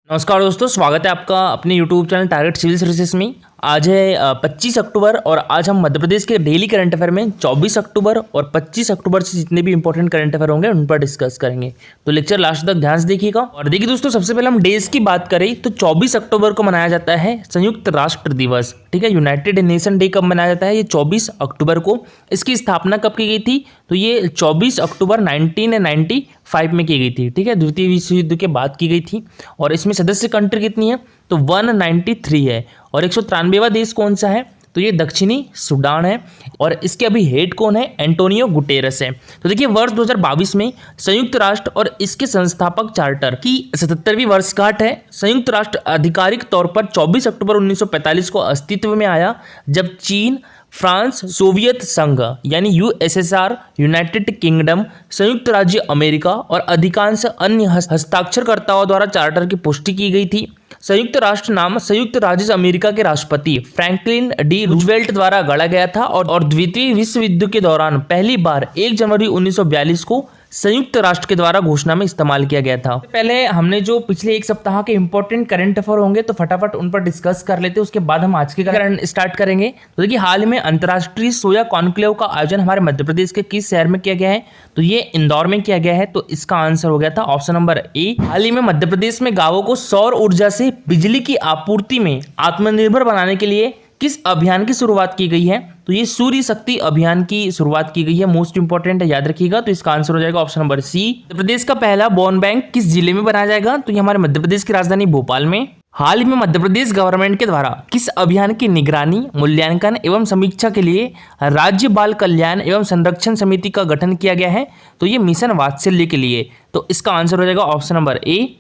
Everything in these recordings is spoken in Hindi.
नमस्कार दोस्तों, स्वागत है आपका अपने YouTube channel target civil services में। आज है 25 अक्टूबर और आज हम मध्य प्रदेश के डेली करंट अफेयर में 24 अक्टूबर और 25 अक्टूबर से जितने भी इंपॉर्टेंट करंट अफेयर होंगे उन पर डिस्कस करेंगे। तो लेक्चर लास्ट तक ध्यान से देखिएगा। और देखिए दोस्तों, सबसे पहले हम डेज की बात करें तो 24 अक्टूबर को मनाया जाता है संयुक्त राष्ट्र दिवस। ठीक है, यूनाइटेड नेशन डे कब मनाया जाता है? ये 24 अक्टूबर को। इसकी स्थापना कब की गई थी? तो ये 24 अक्टूबर 1995 में की गई थी। ठीक है, द्वितीय विश्व युद्ध के बाद की गई थी। और इसमें सदस्य कंट्री कितनी है? तो 193 है। और 193वां देश कौन सा है? तो ये दक्षिणी सूडान है। और इसके अभी हेड कौन है? एंटोनियो गुटेरस है। तो देखिए, वर्ष 2022 में संयुक्त राष्ट्र और इसके संस्थापक चार्टर की 77वीं वर्षगांठ है। संयुक्त राष्ट्र आधिकारिक तौर पर 24 अक्टूबर 1945 को अस्तित्व में आया, जब चीन, फ्रांस, सोवियत संघ यानी यूएसएसआर, यूनाइटेड किंगडम, संयुक्त राज्य अमेरिका और अधिकांश अन्य हस्ताक्षरकर्ताओं द्वारा चार्टर की पुष्टि की गई थी। संयुक्त राष्ट्र नाम संयुक्त राज्य अमेरिका के राष्ट्रपति फ्रैंकलिन डी रूजवेल्ट द्वारा गढ़ा गया था और द्वितीय विश्व युद्ध के दौरान पहली बार 1 जनवरी 1942 को संयुक्त राष्ट्र के द्वारा घोषणा में इस्तेमाल किया गया था। पहले हमने जो पिछले एक सप्ताह के इंपॉर्टेंट करंट अफेयर होंगे तो फटाफट उन पर डिस्कस कर लेते हैं, उसके बाद हम आज के करंट स्टार्ट करेंगे। तो देखिए, हाल में अंतर्राष्ट्रीय सोया कॉन्क्लेव का आयोजन हमारे मध्य प्रदेश के किस शहर में किया गया है? तो ये इंदौर में किया गया है। तो इसका आंसर हो गया था ऑप्शन नंबर ए। हाल ही में मध्य प्रदेश में गांवों को सौर ऊर्जा से बिजली की आपूर्ति में आत्मनिर्भर बनाने के लिए किस अभियान की शुरुआत की गई है? तो ये सूर्य शक्ति अभियान की शुरुआत की गई है। मोस्ट इंपॉर्टेंट है, याद रखिएगा। तो इसका आंसर हो जाएगा option number C. Madhya Pradesh का पहला बॉन बैंक किस जिले में बनाया जाएगा? तो ये हमारे मध्य प्रदेश की राजधानी भोपाल में। हाल ही में मध्य प्रदेश गवर्नमेंट के द्वारा किस अभियान की निगरानी, मूल्यांकन एवं समीक्षा के लिए राज्य बाल कल्याण एवं संरक्षण समिति का गठन किया गया है? तो ये मिशन वात्सल्य के लिए। तो इसका आंसर हो जाएगा ऑप्शन नंबर ए।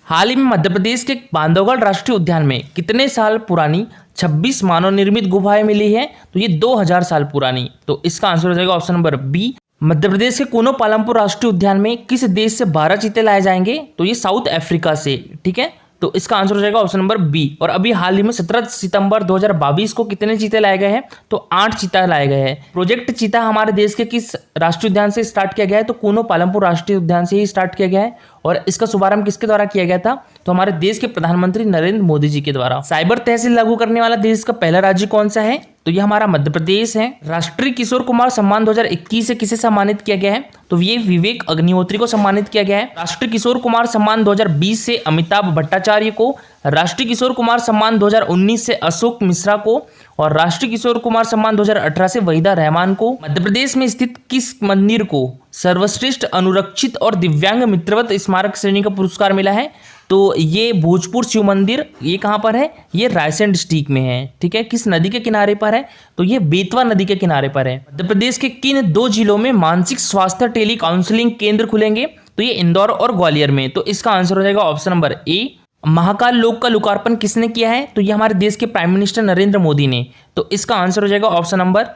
हाल ही में मध्य प्रदेश के बांधवगढ़ राष्ट्रीय उद्यान में कितने साल पुरानी 26 मानव निर्मित गुफाएं मिली है? तो ये 2000 साल पुरानी। तो इसका आंसर हो जाएगा option number B. Madhya Pradesh के कोनो पालमपुर राष्ट्रीय उद्यान में किस देश से 12 चीते लाए जाएंगे? तो ये साउथ अफ्रीका से। ठीक है, तो इसका आंसर हो जाएगा ऑप्शन नंबर बी। और अभी हाल ही में 17 सितंबर 2022 को कितने चीते लाए गए हैं? तो 8 चीता लाए गए हैं। प्रोजेक्ट चीता हमारे देश के किस राष्ट्रीय उद्यान से स्टार्ट किया गया है? तो कोनो पालमपुर राष्ट्रीय उद्यान से ही स्टार्ट किया गया है। और इसका शुभारंभ किसके द्वारा किया गया था? तो हमारे देश के प्रधानमंत्री नरेंद्र मोदी जी के द्वारा। साइबर तहसील लागू करने वाला देश का पहला राज्य कौन सा है? तो ये हमारा मध्य प्रदेश है। राष्ट्रीय किशोर कुमार सम्मान 2021 से किसे सम्मानित किया गया है? तो ये विवेक अग्निहोत्री को सम्मानित किया गया है। राष्ट्रीय किशोर कुमार सम्मान 2020 से अमिताभ भट्टाचार्य को, राष्ट्रीय किशोर कुमार सम्मान 2019 से अशोक मिश्रा को और राष्ट्रीय किशोर कुमार सम्मान 2018 से वहीदा रहमान को। मध्य प्रदेश में स्थित किस मंदिर को सर्वश्रेष्ठ अनुरक्षित और दिव्यांग मित्रवत स्मारक श्रेणी का पुरस्कार मिला है? तो ये भोजपुर शिव मंदिर, ये कहाँ पर है? ये रायसेन डिस्ट्रिक्ट में है। ठीक है, किस नदी के किनारे पर है? तो ये बेतवा नदी के किनारे पर है। मध्य प्रदेश के किन 2 जिलों में मानसिक स्वास्थ्य टेली काउंसलिंग केंद्र खुलेंगे? तो ये इंदौर और ग्वालियर में। तो इसका आंसर हो जाएगा ऑप्शन नंबर ए। महाकाल लोक का लोकार्पण किसने किया है? तो ये हमारे देश के प्राइम मिनिस्टर नरेंद्र मोदी ने। तो इसका आंसर हो जाएगा ऑप्शन नंबर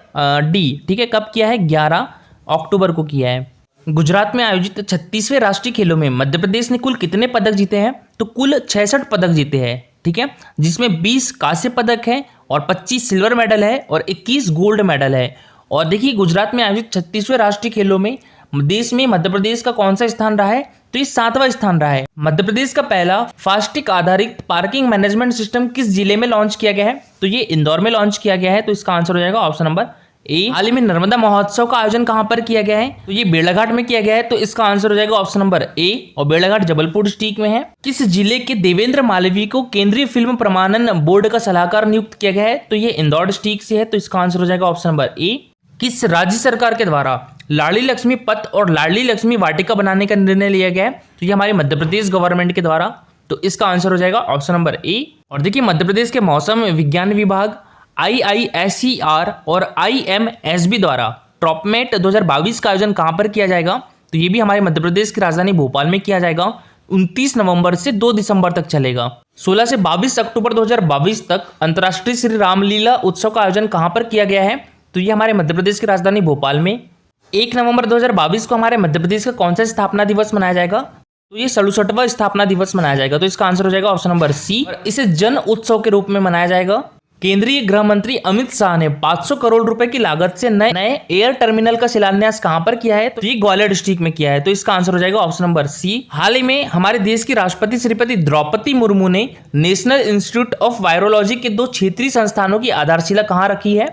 डी। ठीक है, कब किया है? 11 अक्टूबर को किया है। गुजरात में आयोजित 36वें राष्ट्रीय खेलों में मध्य प्रदेश ने कुल कितने पदक जीते हैं? तो कुल 66 पदक जीते हैं। ठीक है, जिसमें 20 कांस्य पदक है और 25 सिल्वर मेडल है और 21 गोल्ड मेडल है। और देखिए, गुजरात में आयोजित 36वें राष्ट्रीय खेलों में देश में मध्य प्रदेश का कौन सा स्थान रहा है? तो ये 7वां स्थान रहा है। मध्य प्रदेश का पहला फास्टैग आधारित पार्किंग मैनेजमेंट सिस्टम किस जिले में लॉन्च किया गया है? तो ये इंदौर में लॉन्च किया गया है। तो इसका आंसर हो जाएगा ऑप्शन नंबर ए। हाल ही में नर्मदा महोत्सव का आयोजन कहां पर किया गया है? तो ये बेड़ाघाट में किया गया है। तो इसका आंसर हो जाएगा ऑप्शन नंबर ए। और बेड़ाघाट जबलपुर डिस्ट्रिक्ट में है। किस जिले के देवेंद्र मालवीय को केंद्रीय फिल्म प्रमाणन बोर्ड का सलाहकार नियुक्त किया गया है? तो ये इंदौर डिस्ट्रिक्ट से है। तो इसका आंसर हो जाएगा ऑप्शन नंबर ए। किस राज्य सरकार के द्वारा लाडली लक्ष्मी पथ और लाडली लक्ष्मी वाटिका बनाने का निर्णय लिया गया है? तो ये हमारे मध्य प्रदेश गवर्नमेंट के द्वारा। तो इसका आंसर हो जाएगा ऑप्शन नंबर ए। और देखिए, मध्य प्रदेश के मौसम विज्ञान विभाग, IISER और IMSB द्वारा ट्रॉपमेट 2022 का आयोजन कहां पर किया जाएगा? तो ये भी हमारे मध्य प्रदेश की राजधानी भोपाल में किया जाएगा। 29 नवंबर से 2 दिसंबर तक चलेगा। 16 से 22 अक्टूबर 2022 तक अंतर्राष्ट्रीय श्री रामलीला उत्सव का आयोजन कहां पर किया गया है? तो ये हमारे मध्य प्रदेश की राजधानी भोपाल में। 1 नवंबर 2022 को हमारे मध्य प्रदेश का कौन सा स्थापना दिवस मनाया जाएगा? तो ये 67वां स्थापना दिवस मनाया जाएगा। तो इसका आंसर हो जाएगा ऑप्शन नंबर सी। और इसे जन उत्सव के रूप में मनाया जाएगा। केंद्रीय गृह मंत्री अमित शाह ने 500 करोड़ रुपए की लागत से नए एयर टर्मिनल का शिलान्यास कहां पर किया है? तो ये ग्वालियर डिस्ट्रिक्ट में किया है। तो इसका आंसर हो जाएगा ऑप्शन नंबर सी। हाल ही में हमारे देश की राष्ट्रपति श्रीमती द्रौपदी मुर्मू ने नेशनल इंस्टीट्यूट ऑफ वायरोलॉजी के 2 क्षेत्रीय संस्थानों की आधारशिला कहां रखी है?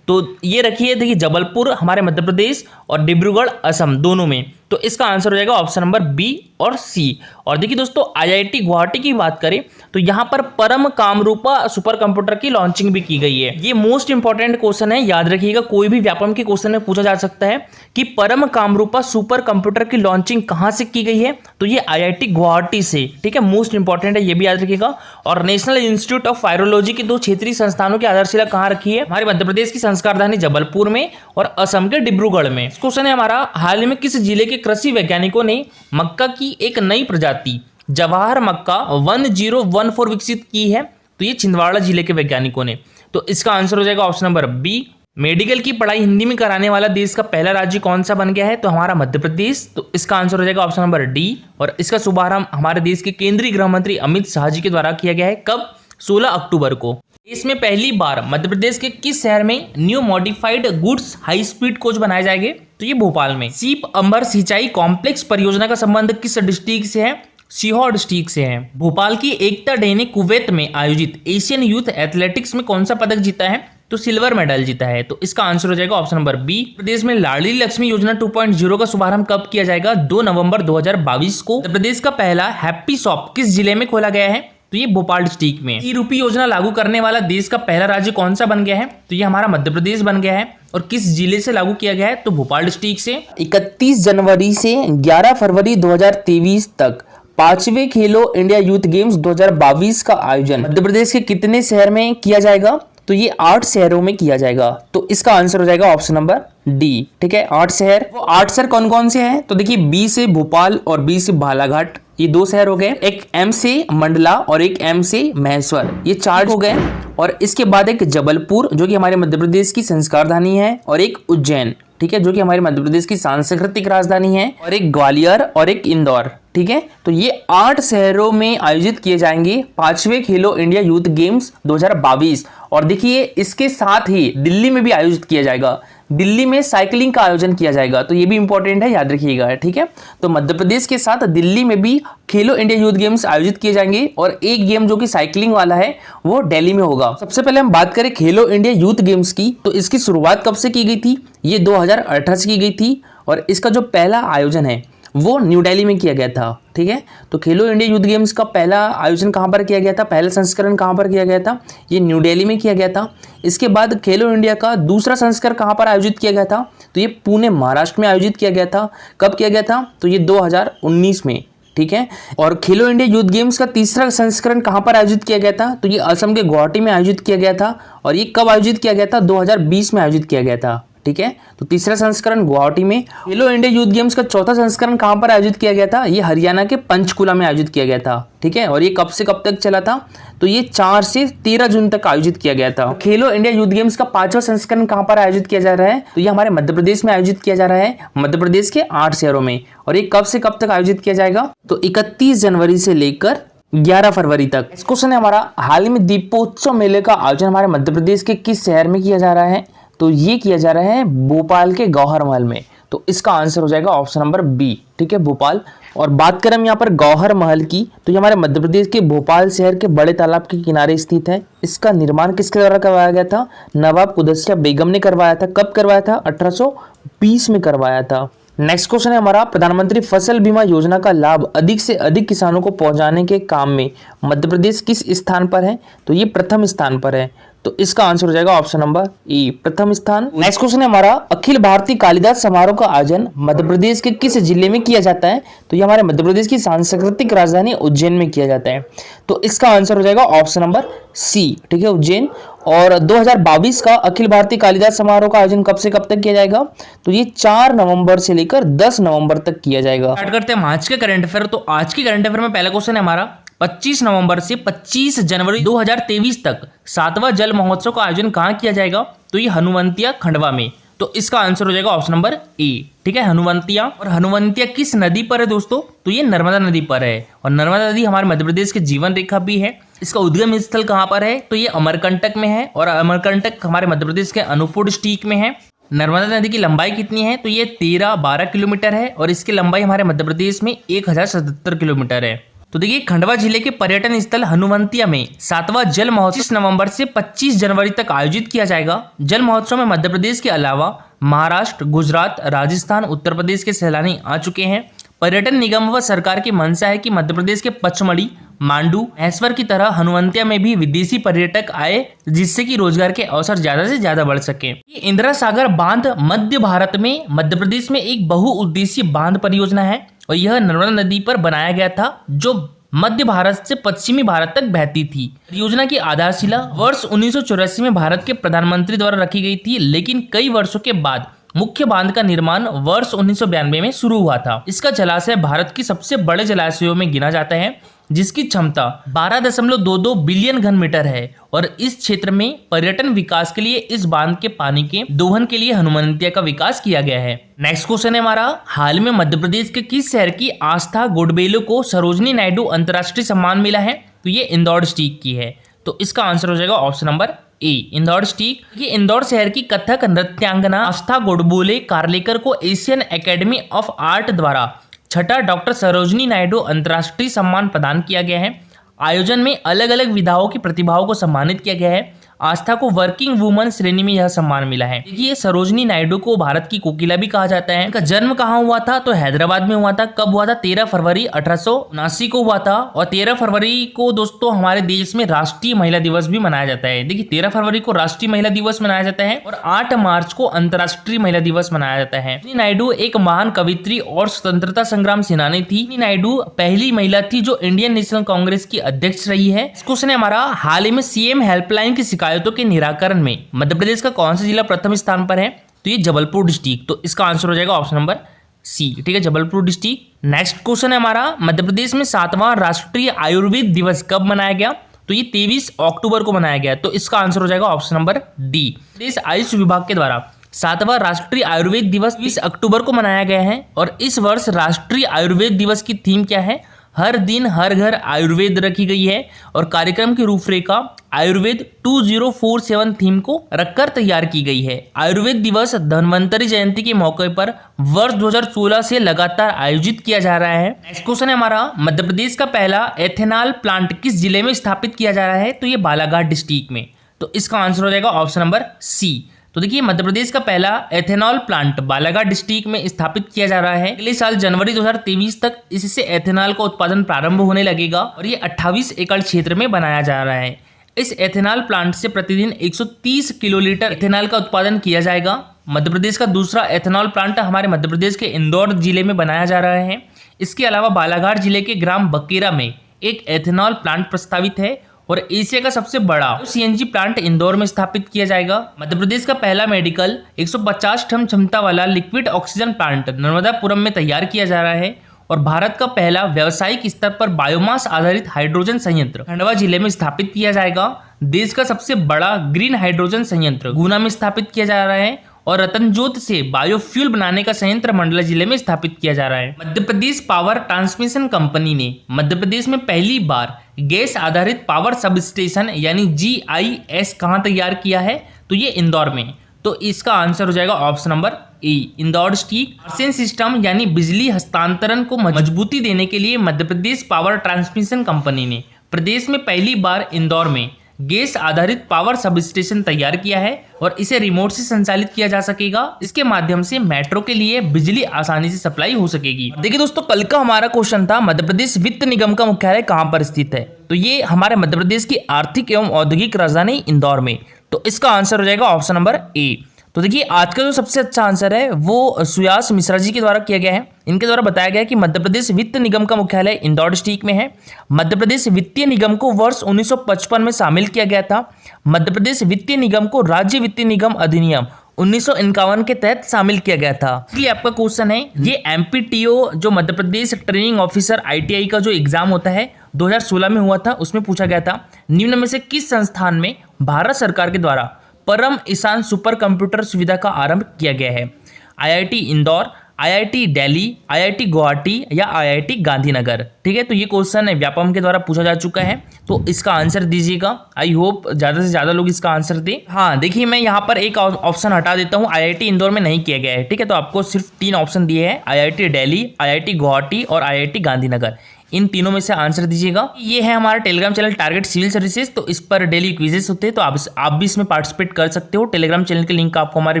तो ये रखी है देखिए जबलपुर हमारे मध्य प्रदेश और डिब्रूगढ़ असम दोनों में। तो इसका आंसर हो जाएगा ऑप्शन नंबर बी और सी। और देखिए दोस्तों आईआईटी गुवाहाटी की बात करें तो यहाँ पर परम कामरूपा सुपर कंप्यूटर की लॉन्चिंग भी की गई है। ये मोस्ट इंपॉर्टेंट क्वेश्चन है, याद रखिएगा, कोई भी व्यापम के क्वेश्चन में पूछा जा सकता है कि परम कामरूपा सुपर कंप्यूटर की लॉन्चिंग कहाँ से की गई है? तो ये आईआईटी गुवाहाटी से, ठीक है, मोस्ट इंपॉर्टेंट है, ये भी याद रखिएगा। और नेशनल इंस्टीट्यूट ऑफ वायरोलॉजी की 2 क्षेत्रीय संस्थानों की आधारशिला कहाँ रखी है? हमारे मध्य प्रदेश की संस्कार राजधानी जबलपुर में और असम के डिब्रूगढ़ में। क्वेश्चन है हमारा, हाल ही में किस जिले के कृषि वैज्ञानिकों ने मक्का की एक नई प्रजाति जवाहर मक्का 1014 विकसित की है? तो ये छिंदवाड़ा जिले के वैज्ञानिकों ने। तो इसका आंसर हो जाएगा ऑप्शन नंबर बी। मेडिकल की पढ़ाई हिंदी में कराने वाला देश का पहला राज्य कौन सा बन गया है? तो हमारा मध्य प्रदेश। तो इसका आंसर हो जाएगा ऑप्शन नंबर डी। और इसका शुभारंभ हमारे देश के केंद्रीय गृह मंत्री अमित शाह जी के द्वारा किया गया है। कब? 16 अक्टूबर को। इसमें पहली बार मध्य प्रदेश के किस शहर में new modified goods high speed coach बनाए जाएंगे? तो ये भोपाल में। सीप अंबर सिंचाई कॉम्प्लेक्स परियोजना का संबंध किस डिस्ट्रिक्ट से है? सीहोर डिस्ट्रिक्ट से है। भोपाल की एकता डे ने कुवैत में आयोजित एशियन यूथ एथलेटिक्स में कौन सा पदक जीता है? तो सिल्वर मेडल जीता है। तो इसका आंसर हो जाएगा ऑप्शन नंबर बी। प्रदेश में लाडली लक्ष्मी योजना 2.0 का शुभारंभ कब किया जाएगा? 2 नवंबर 2022 को। प्रदेश का पहला हैप्पी शॉप किस जिले में खोला गया है? तो ये भोपाल डिस्ट्रिक्ट में। ई रूपी योजना लागू करने वाला देश का पहला राज्य कौन सा बन गया है? तो ये हमारा मध्य प्रदेश बन गया है। और किस जिले से लागू किया गया है? तो भोपाल डिस्ट्रिक्ट से। 31 जनवरी से 11 फरवरी 2023 तक 5वें खेलो इंडिया यूथ गेम्स 2022 का आयोजन मध्य प्रदेश के कितने शहर में किया जाएगा? तो ये 8 शहरों में किया जाएगा। तो इसका आंसर हो जाएगा ऑप्शन नंबर डी। ठीक है, 8 शहर। वो 8 शहर कौन कौन से हैं? तो देखिए बी से भोपाल और बी से बालाघाट, ये 2 शहर हो गए। एक एम से मंडला और एक एम से महेश्वर, ये 4 हो गए। और इसके बाद एक जबलपुर जो कि हमारे मध्य प्रदेश की संस्कार राजधानी है, और एक उज्जैन, ठीक है, जो कि हमारे मध्य प्रदेश की सांस्कृतिक राजधानी है, और एक ग्वालियर और एक इंदौर। ठीक है, तो ये 8 शहरों में आयोजित किए जाएंगे 5वें खेलो इंडिया यूथ गेम्स 2022। और देखिए इसके साथ ही दिल्ली में भी आयोजित किया जाएगा। दिल्ली में साइकिलिंग का आयोजन किया जाएगा, तो ये भी इंपॉर्टेंट है, याद रखिएगा। ठीक है, तो मध्य प्रदेश के साथ दिल्ली में भी खेलो इंडिया यूथ गेम्स आयोजित किए जाएंगे। और एक गेम जो कि साइकिलिंग वाला है वो दिल्ली में होगा। सबसे पहले हम बात करें खेलो इंडिया यूथ गेम्स की, तो इसकी शुरुआत कब से की गई थी? ये 2018 से की गई थी। और इसका जो पहला आयोजन है वो न्यू दिल्ली में किया गया था। ठीक है, तो खेलो इंडिया यूथ गेम्स का पहला आयोजन कहाँ पर किया गया था? पहला संस्करण कहाँ पर किया गया था? ये न्यू दिल्ली में किया गया था। इसके बाद खेलो इंडिया का दूसरा संस्करण कहाँ पर आयोजित किया गया था? तो ये पुणे महाराष्ट्र में आयोजित किया गया था। कब किया गया था? तो ये 2019 में। ठीक है, और खेलो इंडिया यूथ गेम्स का तीसरा संस्करण कहाँ पर आयोजित किया गया था? तो ये असम के गुवाहाटी में आयोजित किया गया था। और ये कब आयोजित किया गया था? 2020 में आयोजित किया गया था। ठीक है, तो तीसरा संस्करण गुवाहाटी में। खेलो इंडिया यूथ गेम्स का चौथा संस्करण कहां पर आयोजित किया गया था? ये हरियाणा के पंचकुला में आयोजित किया गया था। ठीक है, और ये कब से कब तक चला था? तो ये 4 से 13 जून तक आयोजित किया गया था। खेलो इंडिया यूथ गेम्स का 5वां संस्करण कहां पर आयोजित किया जा रहा है? तो ये हमारे मध्य प्रदेश में आयोजित किया जा रहा है, मध्य प्रदेश के 8 शहरों में। और ये कब से कब तक आयोजित किया जाएगा? तो 31 जनवरी से लेकर 11 फरवरी तक। इस क्वेश्चन है हमारा, हाल ही में दीपोत्सव मेले का आयोजन हमारे मध्य प्रदेश के किस शहर में किया जा रहा है? तो ये किया जा रहा है भोपाल के गौहर महल में। तो इसका आंसर हो जाएगा ऑप्शन नंबर बी। ठीक है, भोपाल। और बात करें हम यहाँ पर गौहर महल की, तो ये हमारे मध्य प्रदेश के भोपाल शहर के बड़े तालाब के किनारे स्थित है। इसका निर्माण किसके द्वारा करवाया गया था? नवाब कुदसिया बेगम ने करवाया था। कब करवाया था? 1820 में करवाया था। नेक्स्ट क्वेश्चन है हमारा, प्रधानमंत्री फसल बीमा योजना का लाभ अधिक से अधिक किसानों को पहुंचाने के काम में मध्य प्रदेश किस स्थान पर है? तो ये प्रथम स्थान पर है। तो इसका आंसर हो जाएगा ऑप्शन नंबर ई, प्रथम स्थान। नेक्स्ट क्वेश्चन है हमारा, अखिल भारतीय कालिदास समारोह का आयोजन मध्य प्रदेश के किस जिले में किया जाता है? तो ये हमारे मध्य प्रदेश की सांस्कृतिक राजधानी उज्जैन में किया जाता है। तो इसका आंसर हो जाएगा ऑप्शन नंबर सी। ठीक है, उज्जैन। और 2022 का अखिल भारतीय कालिदास समारोह का आयोजन कब से कब तक किया जाएगा? तो ये 4 नवंबर से लेकर 10 नवंबर तक किया जाएगा। स्टार्ट करते हैं आज के करंट अफेयर। तो आज के करंट अफेयर में पहला क्वेश्चन है हमारा, 25 नवंबर से 25 जनवरी 2023 तक 7वां जल महोत्सव का आयोजन कहाँ किया जाएगा? तो ये हनुवंतिया खंडवा में। तो इसका आंसर हो जाएगा ऑप्शन नंबर ए। ठीक है, हनुवंतिया। और हनुवंतिया किस नदी पर है दोस्तों? तो ये नर्मदा नदी पर है और नर्मदा नदी हमारे मध्य प्रदेश की जीवन रेखा भी है। इसका उद्गम स्थल कहाँ पर है? तो ये अमरकंटक में है और अमरकंटक हमारे मध्य प्रदेश के अनूपपुर डिस्ट्रिक्ट में है। नर्मदा नदी की लंबाई कितनी है? तो ये 13-12 किलोमीटर है और इसकी लंबाई हमारे मध्य प्रदेश में 1077 किलोमीटर है। तो देखिए, खंडवा जिले के पर्यटन स्थल हनुवंतिया में 7वां जल महोत्सव 25 नवंबर से 25 जनवरी तक आयोजित किया जाएगा। जल महोत्सव में मध्य प्रदेश के अलावा महाराष्ट्र, गुजरात, राजस्थान, उत्तर प्रदेश के सैलानी आ चुके हैं। पर्यटन निगम व सरकार की मंशा है कि मध्य प्रदेश के पचमढ़ी, मांडू, महेश्वर की तरह हनुवंतिया में भी विदेशी पर्यटक आए, जिससे कि रोजगार के अवसर ज्यादा से ज्यादा बढ़ सके। ये इंदिरा सागर बांध मध्य भारत में मध्य प्रदेश में एक बहुउद्देशीय बांध परियोजना है और यह नर्मदा नदी पर बनाया गया था, जो मध्य भारत से पश्चिमी भारत तक बहती थी। परियोजना की आधारशिला वर्ष 1984 में भारत के प्रधानमंत्री द्वारा रखी गई थी, लेकिन कई वर्षों के बाद मुख्य बांध का निर्माण वर्ष 1992 में शुरू हुआ था। इसका जलाशय भारत की सबसे बड़े जलाशयों में गिना जाता है, जिसकी क्षमता 12.22 बिलियन घन मीटर है और इस क्षेत्र में पर्यटन विकास के लिए इस बांध के पानी के दोहन के लिए हनुवंतिया का विकास किया गया है। नेक्स्ट क्वेश्चन है हमारा, हाल में मध्य प्रदेश के किस शहर की आस्था गोडबोले को सरोजनी नायडू अंतर्राष्ट्रीय सम्मान मिला है? तो ये इंदौर डिस्ट्रिक्ट की है। तो इसका आंसर हो जाएगा option number A, Indore district. ये इंदौर शहर की कथक नृत्यांगना आस्था गोडबोले कारलेकर को एशियन एकेडमी ऑफ आर्ट द्वारा छठा डॉक्टर सरोजनी नायडू अंतर्राष्ट्रीय सम्मान प्रदान किया गया है। आयोजन में अलग अलग विधाओं की प्रतिभाओं को सम्मानित किया गया है। आस्था को वर्किंग वुमन श्रेणी में यह सम्मान मिला है। देखिए, सरोजनी नायडू को भारत की कोकिला भी कहा जाता है। इनका जन्म कहाँ हुआ था? तो हैदराबाद में हुआ था। कब हुआ था? 13 फरवरी 1879 को हुआ था और 13 फरवरी को दोस्तों हमारे देश में राष्ट्रीय महिला दिवस भी मनाया जाता है। देखिए, 13 फरवरी को राष्ट्रीय महिला दिवस मनाया जाता है और 8 मार्च को अंतर्राष्ट्रीय महिला दिवस मनाया जाता है। नायडू एक महान कवित्री और स्वतंत्रता संग्राम सेनानी थी। नायडू पहली महिला थी जो इंडियन नेशनल कांग्रेस की अध्यक्ष रही है। क्वेश्चन है हमारा, हाल ही में सीएम हेल्पलाइन की शिकायतों के निराकरण में मध्य प्रदेश का कौन सा जिला प्रथम स्थान पर है? तो ये जबलपुर डिस्ट्रिक्ट। तो इसका आंसर हो जाएगा ऑप्शन नंबर सी। ठीक है, जबलपुर डिस्ट्रिक्ट। नेक्स्ट क्वेश्चन है हमारा, मध्य प्रदेश में 7वां राष्ट्रीय आयुर्वेद दिवस कब मनाया गया? तो ये 23 अक्टूबर को मनाया गया। तो इसका आंसर हो जाएगा ऑप्शन नंबर डी। प्रदेश आयुष विभाग के द्वारा 7वां राष्ट्रीय आयुर्वेद दिवस 20 अक्टूबर को मनाया गया है और इस वर्ष राष्ट्रीय आयुर्वेद दिवस की थीम क्या है? हर दिन हर घर आयुर्वेद रखी गई है और कार्यक्रम की रूपरेखा आयुर्वेद 2047 थीम को रखकर तैयार की गई है। आयुर्वेद दिवस धन्वंतरि जयंती के मौके पर वर्ष 2016 से लगातार आयोजित किया जा रहा है। नेक्स्ट क्वेश्चन है हमारा, मध्य प्रदेश का पहला एथेनॉल प्लांट किस जिले में स्थापित किया जा रहा है? तो ये बालाघाट डिस्ट्रिक्ट में। तो इसका आंसर हो जाएगा ऑप्शन नंबर सी। तो देखिए, मध्य प्रदेश का पहला एथेनॉल प्लांट बालाघाट डिस्ट्रिक्ट में स्थापित किया जा रहा है। अगले साल जनवरी 2023 तक इससे एथेनॉल का उत्पादन प्रारंभ होने लगेगा और ये 28 एकड़ क्षेत्र में बनाया जा रहा है। इस एथेनॉल प्लांट से प्रतिदिन 130 किलोलीटर एथेनॉल का उत्पादन किया जाएगा। मध्य प्रदेश का दूसरा एथेनॉल प्लांट हमारे मध्य प्रदेश के इंदौर जिले में बनाया जा रहा है। इसके अलावा बालाघाट जिले के ग्राम बकेरा में एक एथेनॉल प्लांट प्रस्तावित है और एशिया का सबसे बड़ा सीएनजी प्लांट इंदौर में स्थापित किया जाएगा। मध्य प्रदेश का पहला मेडिकल 150 टन क्षमता वाला लिक्विड ऑक्सीजन प्लांट नर्मदापुरम में तैयार किया जा रहा है और भारत का पहला व्यावसायिक स्तर पर बायोमास आधारित हाइड्रोजन संयंत्र खंडवा जिले में स्थापित किया जाएगा। देश का सबसे बड़ा ग्रीन हाइड्रोजन संयंत्र गुना में स्थापित किया जा रहा है और रतनजोत से बायोफ्यूल बनाने का संयंत्र मंडला जिले में स्थापित किया जा रहा है। मध्य प्रदेश पावर ट्रांसमिशन कंपनी ने मध्य प्रदेश में पहली बार गैस आधारित पावर सब स्टेशन यानी GIS कहाँ तैयार किया है? तो ये इंदौर में। तो इसका आंसर हो जाएगा option number A, Indore district. आर्सेन सिस्टम यानी बिजली हस्तांतरण को मजबूती देने के लिए Madhya Pradesh power transmission company ने प्रदेश में पहली बार इंदौर में गैस आधारित पावर सब स्टेशन तैयार किया है और इसे रिमोट से संचालित किया जा सकेगा। इसके माध्यम से मेट्रो के लिए बिजली आसानी से सप्लाई हो सकेगी। देखिए दोस्तों, कल का हमारा क्वेश्चन था मध्य प्रदेश वित्त निगम का मुख्यालय कहां पर स्थित है? तो ये हमारे मध्य प्रदेश की आर्थिक एवं औद्योगिक राजधानी इंदौर में। तो इसका आंसर हो जाएगा ऑप्शन नंबर ए। तो देखिए, आज का जो सबसे अच्छा आंसर है वो सुयास मिश्रा जी के द्वारा किया गया है। इनके द्वारा बताया गया है कि मध्य प्रदेश वित्त निगम का मुख्यालय इंदौर डिस्ट्रिक्ट में है। मध्य प्रदेश वित्तीय निगम को वर्ष 1955 में शामिल किया गया था। मध्य प्रदेश वित्तीय निगम को राज्य वित्तीय निगम अधिनियम 1951 के तहत शामिल किया गया था। इसलिए आपका क्वेश्चन है, ये MPTO जो Madhya Pradesh training officer ITI का जो एग्जाम होता है 2016 में हुआ था, उसमें पूछा गया था निम्न में से किस संस्थान में भारत सरकार के द्वारा परम ईशान सुपर कंप्यूटर सुविधा का आरंभ किया गया है? IIT Indore, IIT Delhi, IIT Guwahati या आईआईटी गांधीनगर। ठीक है, तो ये क्वेश्चन है व्यापम के द्वारा पूछा जा चुका है, तो इसका आंसर दीजिएगा। आई होप ज़्यादा से ज़्यादा लोग इसका आंसर दें। हाँ देखिए, मैं यहाँ पर एक ऑप्शन हटा देता हूँ, आईआईटी इंदौर में नहीं किया गया है। ठीक है, तो आपको सिर्फ 3 ऑप्शन दिए हैं, आईआईटी दिल्ली, आईआईटी गुवाहाटी और आईआईटी गांधीनगर। इन तीनों में से आंसर दीजिएगा। ये है हमारा Telegram channel target civil services, तो इस पर डेली क्विजेस होते हैं, तो आप भी इसमें पार्टिसिपेट कर सकते हो। टेलीग्राम चैनल की लिंक आपको हमारे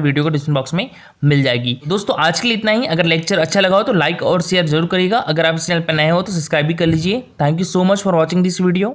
वीडियो के डिस्क्रिप्शन बॉक्स में मिल जाएगी। दोस्तों आज के लिए इतना ही। अगर लेक्चर अच्छा लगा हो तो लाइक और शेयर जरूर करिएगा। अगर आप इस चैनल पर नए हो तो सब्सक्राइब भी कर लीजिए। Thank you so much for watching this video.